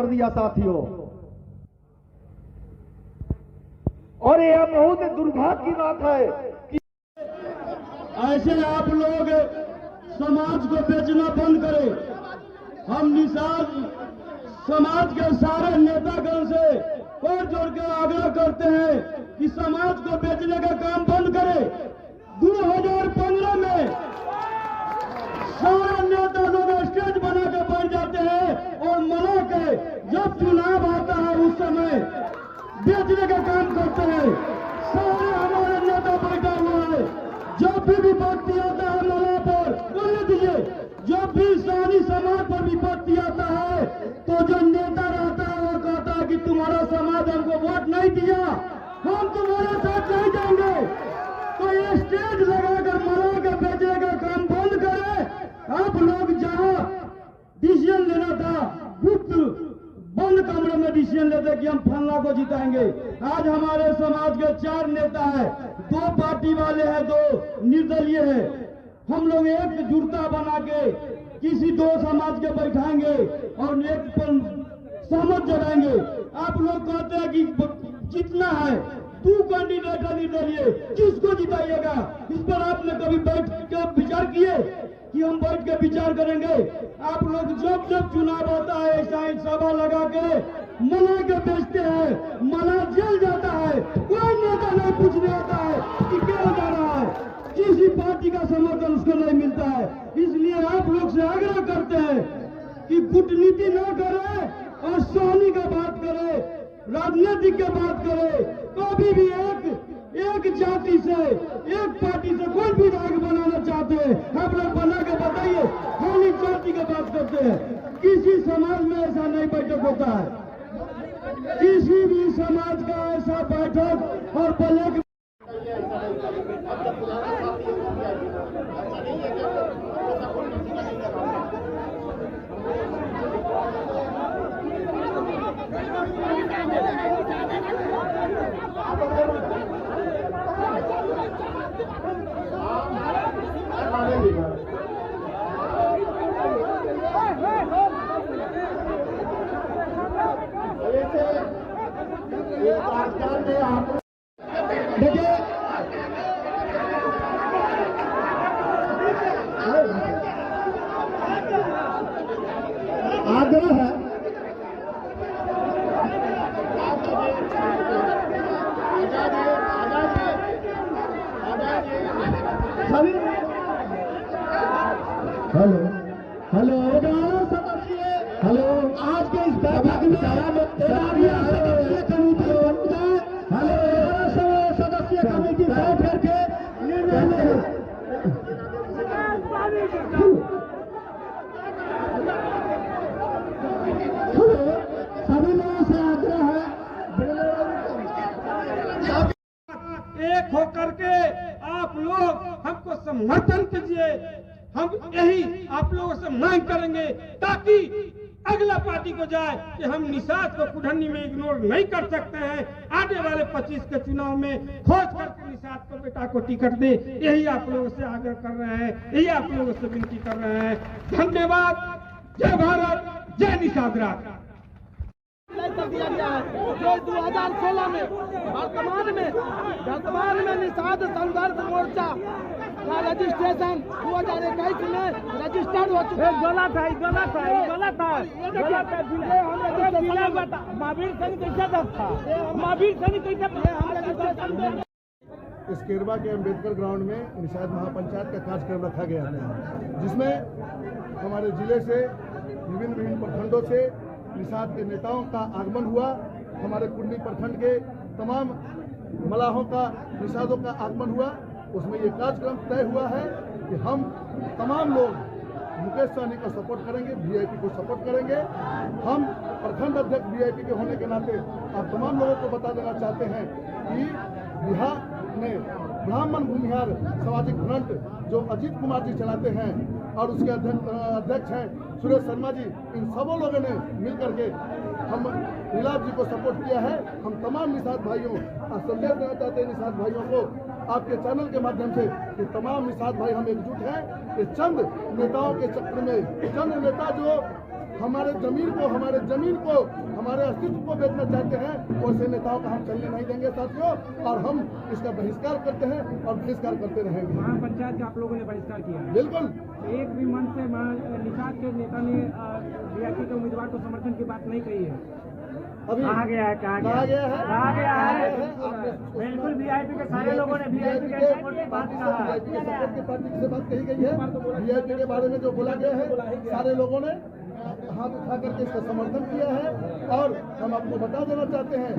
कर दिया साथियों। और यह बहुत दुर्भाग्य की बात है कि ऐसे आप लोग समाज को बेचना बंद करें। हम निषाद समाज के सारे नेतागण से और जोड़ के आग्रह करते हैं कि समाज को बेचने का काम बंद करें। 2015 में सारे नेता लोग स्टेज बना के बैठ जाते हैं और मना के जब चुनाव आता है उस समय बेचने का काम करते हैं। सारे हमारे नेता बैठा हुआ है। जब भी विपत्ति आता है मला पर बोलने दीजिए, जब भी सानी समाज पर विपत्ति आता है तो जो नेता रहता है वो कहता है कि तुम्हारा समाज हमको वोट नहीं दिया, हम तुम्हारे साथ नहीं जाएंगे। तो ये स्टेज लगाकर मला के बेचने का काम बंद करें। आप लोग जहां डिसीजन लेना था गुप्त बंद कमरे में डिसीजन लेते कि हम फलना को जिताएंगे। आज हमारे समाज के 4 नेता है, 2 पार्टी वाले हैं, 2 निर्दलीय है। हम लोग एक जुड़ता बना के किसी 2 समाज के बैठाएंगे और एक पर सहमत जगाएंगे। आप लोग कहते हैं कि जितना है 2 कैंडिडेट है निर्दलीय, किसको जिताइएगा? इस पर आपने कभी बैठ के विचार किए कि हम बैठ के विचार करेंगे? आप लोग जब जब चुनाव आता है ऐसा ही सभा लगा के मला के बेचते हैं, मला जेल जाता है, कोई नेता नहीं पूछने आता है कि क्यों जा रहा है, किसी पार्टी का समर्थन उसको नहीं मिलता है। इसलिए आप लोग से आग्रह करते हैं कि कूटनीति न करें और सहनी का बात करें, राजनीतिक की बात करें। कभी भी एक जाति से, एक पार्टी से कोई विधायक बनाना चाहते हैं आप लोग बना के बताइए। खाली जाति की बात करते हैं। किसी समाज में ऐसा नहीं बैठक होता है, किसी भी समाज का ऐसा बैठक और ब्लैक देखिए आग्रह है सभी। हेलो हेलो हेलो, आज के इस बैठक में सदस्य कमेटी बैठ करके निर्णय ले। सभी लोगों से आग्रह है एक होकर के आप लोग हमको समर्थन कीजिए। हम यही आप लोगों से मांग करेंगे ताकि अगला पार्टी को जाए कि हम निषाद को कुढ़नी में इग्नोर नहीं कर सकते हैं। आने वाले 25 के चुनाव में खोज करके निषाद को बेटा को टिकट दे। यही आप लोगों से आग्रह कर रहे हैं, यही आप लोगों से विनती कर रहे हैं। धन्यवाद। जय भारत, जय निषाद राज। कर दिया गया है जो 2016 में वर्तमान में निषाद संघर्ष मोर्चा का रजिस्ट्रेशन 2021 में रजिस्टर्ड हो चुका है। गलत है। महावीर संघ कैसे था? महावीर संघ कैसे हम रजिस्ट्रेशन इस केरवा के अम्बेडकर ग्राउंड में निषाद महापंचायत का कार्यक्रम रखा गया था, जिसमें हमारे जिले से विभिन्न प्रखंडों से निषाद के नेताओं का आगमन हुआ। हमारे कुंडली प्रखंड के तमाम मलाहों का, निषादों का आगमन हुआ। उसमें ये कार्यक्रम तय हुआ है कि हम तमाम लोग मुकेश सहनी को सपोर्ट करेंगे, वीआईपी को सपोर्ट करेंगे। हम प्रखंड अध्यक्ष वीआईपी के होने के नाते आप तमाम लोगों को बता देना चाहते हैं कि बिहार में ब्राह्मण भूमिहार सामाजिक फ्रंट जो अजीत कुमार जी चलाते हैं और उसके अध्यक्ष हैं सुरेश शर्मा जी, इन सबों लोगों ने मिलकर के हम नीलाभ जी को सपोर्ट किया है। हम तमाम निषाद भाइयों संदेश देना चाहते हैं निषाद भाइयों को आपके चैनल के माध्यम से कि तमाम निषाद भाई हम एकजुट हैं। कि चंद नेताओं के चक्कर में, चंद नेता जो हमारे जमीन को, हमारे अस्तित्व को बेचना चाहते हैं, वैसे नेताओं का हम चलने नहीं देंगे साथियों, और हम इसका बहिष्कार करते हैं और बहिष्कार करते रहेंगे। महापंचायत का आप लोगों ने बहिष्कार किया है। बिल्कुल, एक भी मन से निषाद के नेता ने वीआईपी के उम्मीदवार को समर्थन की बात नहीं कही है। अभी कहा गया है बिल्कुल वीआईपी के सारे लोगों ने वीआईपी के सपोर्ट की बात कहा है। वीआईपी के पार्टी से बात कही गई है, वीआईपी के बारे में जो बोला गया है, सारे लोगों ने हाथ उठा करके इसका समर्थन किया है। और हम आपको बता देना चाहते हैं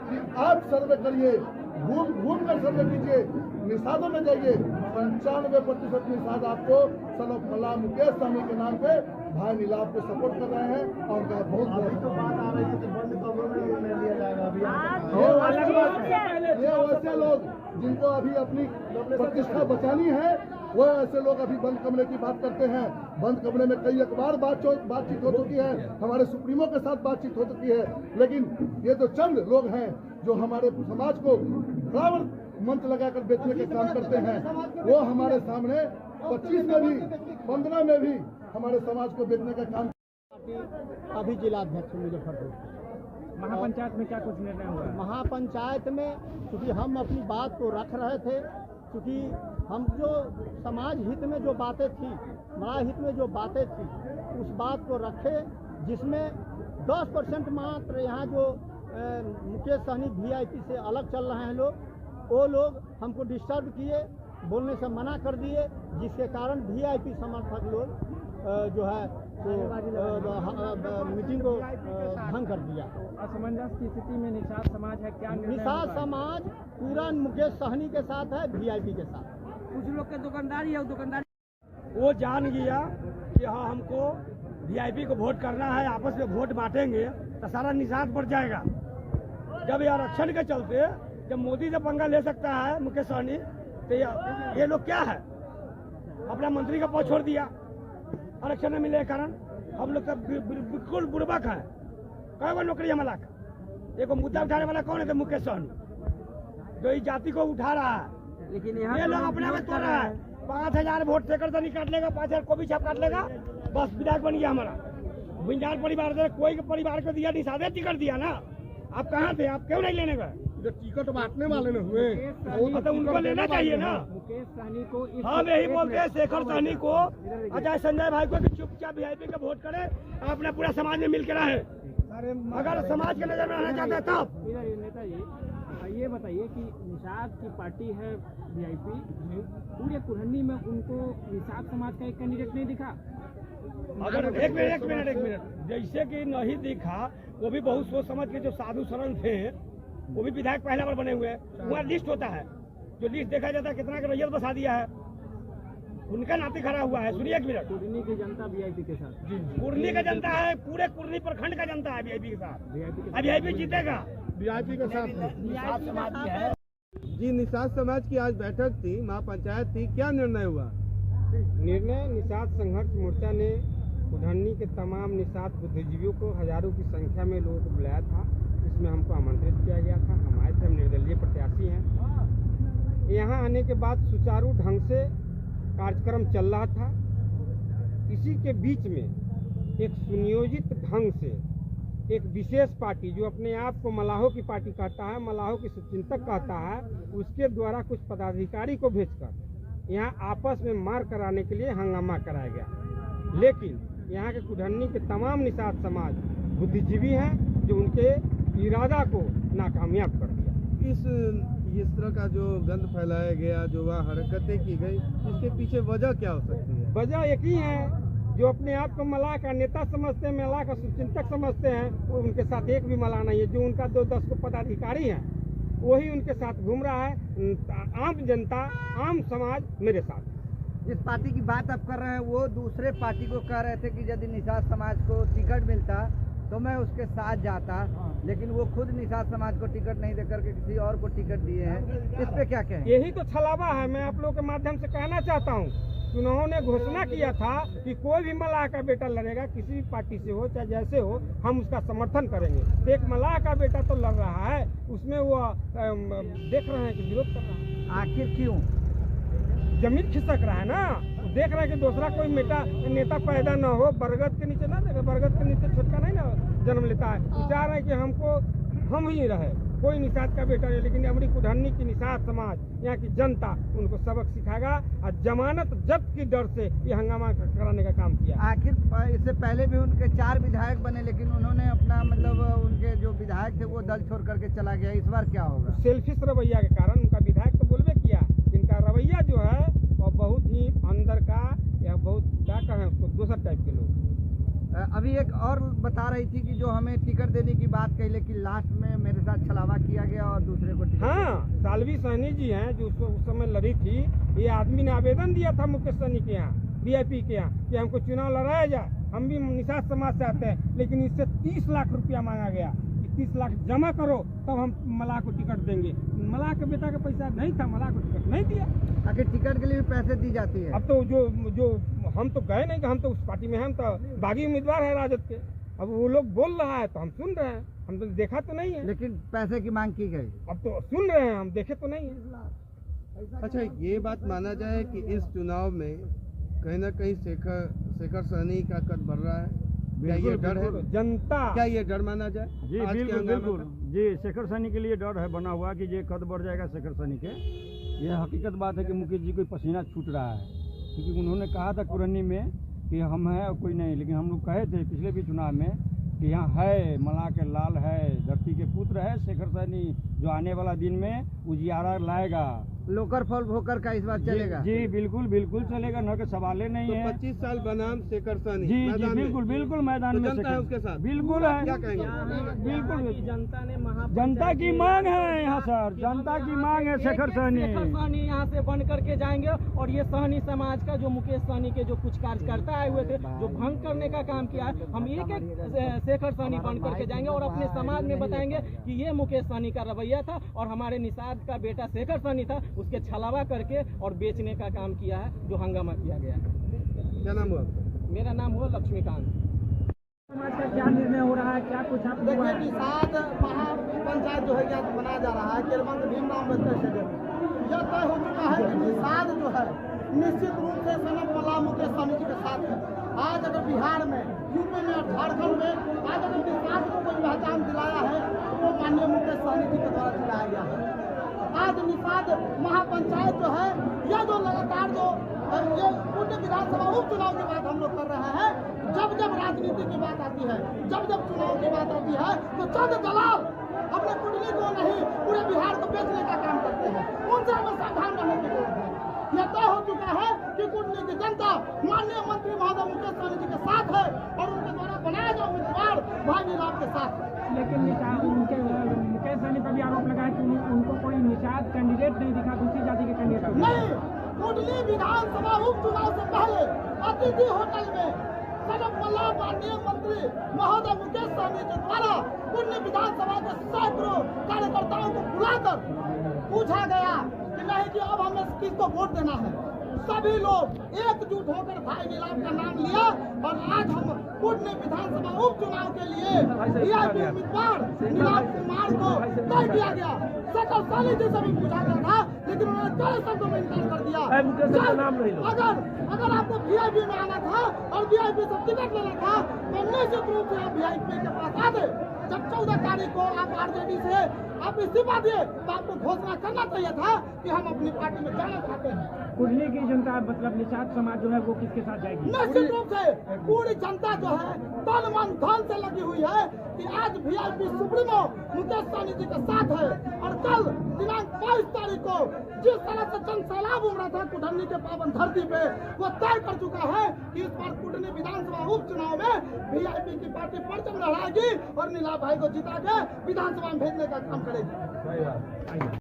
कि आप सर्वे करिए, घूम कर सर्वे कीजिए, निषादों में जाइए, 95% निषाद आपको सनक मल्ला मुकेश सहनी के नाम पे भाई नीलाभ को सपोर्ट कर रहे हैं। और उनका बहुत बात आ रही है कि बंद कमरों में निर्णय लिया जाएगा। ये वैसे लोग जिनको अभी अपनी प्रतिष्ठा बचानी है, वो ऐसे लोग अभी बंद कमरे की बात करते हैं। बंद कमरे में कई एक बार बातचीत हो चुकी है, हमारे सुप्रीमो के साथ बातचीत हो चुकी है, लेकिन ये जो चंद लोग हैं जो हमारे समाज को बराबर मंच लगाकर बेचने के काम करते हैं, वो हमारे सामने 25 में भी 15 में भी हमारे समाज को बेचने का काम। अभी जिलाध्यक्ष मुजफ्फरपुर। महापंचायत में क्या कुछ निर्णय हुआ? महापंचायत में क्योंकि हम अपनी बात को रख रहे थे, क्योंकि हम जो समाज हित में जो बातें थी, बड़ा हित में जो बातें थी, उस बात को रखे, जिसमें 10% मात्र यहाँ जो मुकेश सहनी वीआईपी से अलग चल रहे हैं लोग, वो लोग हमको डिस्टर्ब किए, बोलने से मना कर दिए, जिसके कारण वीआईपी समर्थक लोग जो है मीटिंग को भंग कर दिया। असमंजस की स्थिति में निषाद समाज है, क्या निषाद समाज पूरा मुकेश सहनी के साथ है, वीआईपी के साथ। कुछ लोग के दुकानदारी है, दुकानदारी वो जान गया कि हाँ हमको वीआईपी को वोट करना है, आपस में वोट बांटेंगे तो सारा निषाद बढ़ जाएगा। जब ये आरक्षण के चलते जब मोदी से पंगा ले सकता है मुकेश सहनी, तो ये लोग क्या है, अपना मंत्री का पद छोड़ दिया आरक्षण न मिले के कारण। हम लोग तो बिल्कुल बुर्बक है। कई बार नौकरी हमारा एक मुद्दा उठाने वाला कौन है? तो मुकेश सहनी, जो इस जाति को उठा रहा है। लेकिन ये लोग अपने में तोड़ रहा है। 5000 वोट सेकर से काट लेगा, 5000 को भी छाप काट लेगा, बस विधायक बन गया हमारा। बिंजार परिवार से कोई परिवार को दिया, निषादे टिकट दिया ना। आप कहाँ थे? आप क्यों नहीं लेने गए? जो टिकट बांटने वाले न हुए, तो उनको लेना चाहिए ना। मुकेश सहनी को हम यही बोलते हैं शेखर सहनी को, अजय संजय भाई को, कि चुपचाप वीआईपी का वोट करे, अपने पूरा समाज में मिल के रहे। अगर समाज के नजर में रहना चाहते हैं तब। नेताजी ये बताइए कि निषाद की पार्टी है वीआईपी, पूरे कुरहनी में उनको निषाद समाज का एक कैंडिडेट नहीं दिखा। अगर एक मिनट जैसे कि नहीं दिखा, वो भी बहुत सोच समझ के जो साधु सरल थे, वो भी विधायक पहला बार बने हुए हैं। वहाँ लिस्ट होता है, जो लिस्ट देखा जाता है कितना का रैयत बसा दिया है, उनका नाते खड़ा हुआ है। सुनिए एक मिनट, कुरनी की जनता वीआईपी के साथ, कुरनी का जनता है, पूरे कुरनी प्रखंड का जनता है वीआईपी के साथ। वीआईपी जीतेगा, वीआईपी के साथ निषाद समाज की है। जी, निषाद समाज की आज बैठक थी, महापंचायत थी, क्या निर्णय हुआ? निर्णय निषाद संघर्ष मोर्चा ने कुरहनी के तमाम निषाद बुद्धिजीवियों को हजारों की संख्या में लोगों को बुलाया था। इसमें हमको आमंत्रित किया गया था। हम आए थे, हम निर्दलीय प्रत्याशी हैं। यहाँ आने के बाद सुचारू ढंग से कार्यक्रम चल रहा था। इसी के बीच में एक सुनियोजित ढंग से एक विशेष पार्टी, जो अपने आप को मलाहों की पार्टी कहता है, मलाहों की शुभचिंतक कहता है, उसके द्वारा कुछ पदाधिकारी को भेजकर यहाँ आपस में मार कराने के लिए हंगामा कराया गया। लेकिन यहाँ के कुरहनी के तमाम निषाद समाज बुद्धिजीवी हैं, जो उनके इरादा को नाकामयाब कर दिया। इस तरह का जो गंद फैलाया गया, जो वह हरकतें की गई, इसके पीछे वजह क्या हो सकती है? वजह एक ही है, जो अपने आप को मलाह का नेता समझते हैं, मलाह का शुभचिंतक समझते हैं, वो उनके साथ एक भी मलाह नहीं है। जो उनका 2-10 को पदाधिकारी हैं, वही उनके साथ घूम रहा है। आम जनता, आम समाज मेरे साथ। जिस पार्टी की बात आप कर रहे हैं, वो दूसरे पार्टी को कह रहे थे कि यदि निषाद समाज को टिकट मिलता तो मैं उसके साथ जाता, लेकिन वो खुद निषाद समाज को टिकट नहीं देकर के किसी और को टिकट दिए हैं। इस पे क्या कहें? यही तो छलावा है। मैं आप लोगों के माध्यम से कहना चाहता हूँ, उन्होंने घोषणा किया था कि कोई भी मलाह का बेटा लड़ेगा, किसी भी पार्टी से हो चाहे जैसे हो, हम उसका समर्थन करेंगे। तो एक मलाह का बेटा तो लड़ रहा है, उसमें वो देख रहे हैं कि विरोध कर रहा है। आखिर क्यों? जमीन खिसक रहा है ना, देख रहे हैं कि दूसरा कोई नेता पैदा न हो, बरगद के नीचे ना देखे, बरगद के नीचे छोटका नहीं ना जन्म लेता है। वो चाह रहे हैं कि हम ही रहे, कोई निषाद का बेटा नहीं। लेकिन हमारी कुढ़नी की निषाद समाज, यहाँ की जनता उनको सबक सिखाएगा और जमानत जब्त की डर से ये हंगामा कराने का काम किया। आखिर इससे पहले भी उनके 4 विधायक बने, लेकिन उन्होंने अपना मतलब उनके जो विधायक थे वो दल छोड़ करके चला गया। इस बार क्या होगा? सेल्फिश रवैया के कारण उनका विधायक तो बोलबे किया, इनका रवैया जो है वो बहुत ही अंदर का, या बहुत क्या कहें उसको, दूसरा टाइप के लोग। अभी एक और बता रही थी कि जो हमें टिकट देने की बात कही, लेकिन लास्ट में मेरे साथ छलावा किया गया और दूसरे को टिकट। हाँ, सालवी सहनी जी हैं जो उस समय लड़ी थी। ये आदमी ने आवेदन दिया था मुकेश सहनी के यहाँ, VIP के यहाँ, कि हमको चुनाव लड़ाया जाए, हम भी निषाद समाज से आते हैं। लेकिन इससे 30 लाख रुपया मांगा गया कि 30 लाख जमा करो तब हम मलाह को टिकट देंगे। मलाह के बेटा का पैसा नहीं था, मलाह को टिकट नहीं दिया। आखिर टिकट के लिए भी पैसे दी जाती है। अब तो जो हम तो गए नहीं, कि हम तो उस पार्टी में हैं, हम तो बागी उम्मीदवार है राजद के। अब वो लोग बोल रहा है तो हम सुन रहे हैं, हम तो देखा तो नहीं है। लेकिन पैसे की मांग की गई, अब तो सुन रहे हैं, हम देखे तो नहीं है। अच्छा, ये बात माना जाए कि इस चुनाव में कहीं ना कहीं शेखर सहनी का कद बढ़ रहा है, क्या ये डर है? जनता, क्या ये डर माना जाए? जी बिल्कुल जी, शेखर सहनी के लिए डर है बना हुआ कि ये कद बढ़ जाएगा शेखर सहनी के। ये हकीकत बात है कि मुकेश जी को पसीना छूट रहा है, क्योंकि उन्होंने कहा था कुरनी में कि हम हैं और कोई नहीं। लेकिन हम लोग कहे थे पिछले भी चुनाव में कि यहाँ है, मलाह के लाल है, धरती के पुत्र है शेखर सहनी, जो आने वाला दिन में उजियारा लाएगा। लोकर फॉल भोकर का इस बार चलेगा। जी बिल्कुल चलेगा, न के सवाल नहीं तो है। 25 साल बनाम शेखर सहनी जी बिल्कुल मैदान में जनता है उसके साथ, बिल्कुल है, क्या कहेंगे? बिल्कुल जनता ने जनता की मांग है यहाँ सर, जनता की मांग है शेखर सहनी। यहाँ से बन करके जाएंगे और ये सहनी समाज का जो मुकेश सहनी के जो कुछ कार्यकर्ता आए हुए थे, जो भंग करने का काम किया है, हम एक शेखर सहनी बन करके जाएंगे और अपने समाज में बताएंगे कि ये मुकेश सहनी का रवैया था और हमारे निषाद का बेटा शेखर सहनी था, उसके छलावा करके और बेचने का काम किया है, जो हंगामा किया गया है। क्या नाम हुआ? मेरा नाम हुआ लक्ष्मीकांत। समाज का क्या निर्णय हो रहा है, क्या कुछ आप? देखिए, निषाद महापंचायत जो है क्या बनाया जा रहा है केरबंद भीमराव अम्बेडकर स्टेडियम में। यह तय हो चुका है कि निषाद जो है निश्चित रूप से सनम मल्लाह मुकेश सहनी जी के साथ है। आज अगर बिहार में, यूपी में, झारखंड में आज अगर निषाद को कोई पहचान दिलाया है तो वो माननीय मुकेश सहनी जी के द्वारा दिलाया गया है। आज निषाद महापंचायत जो है, यह जो लगातार जो ये पूर्ण विधानसभा उपचुनाव की बात हम लोग कर रहे हैं, जब जब राजनीति की बात आती है, जब जब चुनाव की बात आती है, तो चंद दलाल अपने कुंडली को नहीं पूरे बिहार को बेचने का काम करते हैं। उनसे हमें सावधान रहने की जरूरत है। यह तय हो चुका है कि कुंडली की जनता माननीय मंत्री महोदय मुकेश सहनी जी के साथ है और उनके द्वारा बनाया गया उम्मीदवार भाई नीलाभ के साथ है। लेकिन मुकेश सहनी पर भी आरोप लगा है कि उनको कोई निषाद कैंडिडेट नहीं दिखा, दूसरी जाति के कैंडिडेट नहीं। कुंडली विधानसभा उपचुनाव से पहले अतिथि होटल में सनम मल्लाह माननीय मंत्री महोदय मुकेश सहनी के द्वारा कुंडली विधानसभा के सैकड़ों कार्यकर्ताओं को बुलाकर पूछा गया कि नहीं कि अब हमें किसको वोट देना है। सभी लोग एकजुट होकर भाई नीलाभ का नाम लिया और आज हम कुंडली विधानसभा उपचुनाव के लिए VIP उम्मीदवार नीलाभ कुमार को तय किया गया। शेखर सहनी जी से भी पूछा गया था, लेकिन उन्होंने कड़े शब्दों में इनकार कर दिया। अगर आपको VIP में आना था और VIP से टिकट लेना था तो निश्चित रूप से आप VIP के पास आते। जब 14 तारीख को आप RJD से आप इस्तीफा दिए तो आपको घोषणा करना चाहिए था कि हम अपनी पार्टी में जाना चाहते हैं। कुंडली की जनता मतलब निषाद समाज जो है वो किसके साथ जाएगी? निश्चित रूप से पूरी जनता जो है तन मन धन से लगी हुई है कि आज VIP सुप्रीमो मुकेश सहनी जी के साथ है और कल दिनांक 22 तारीख को जिस तरह से जन सैलाब उमड़ा था कुढ़नी के पावन धरती पे, वो तय कर चुका है कि इस बार कुढ़नी विधानसभा उपचुनाव में VIP की पार्टी परचम लहराएगी और नीलाभ भाई को जिता के विधानसभा में भेजने का काम करेगी।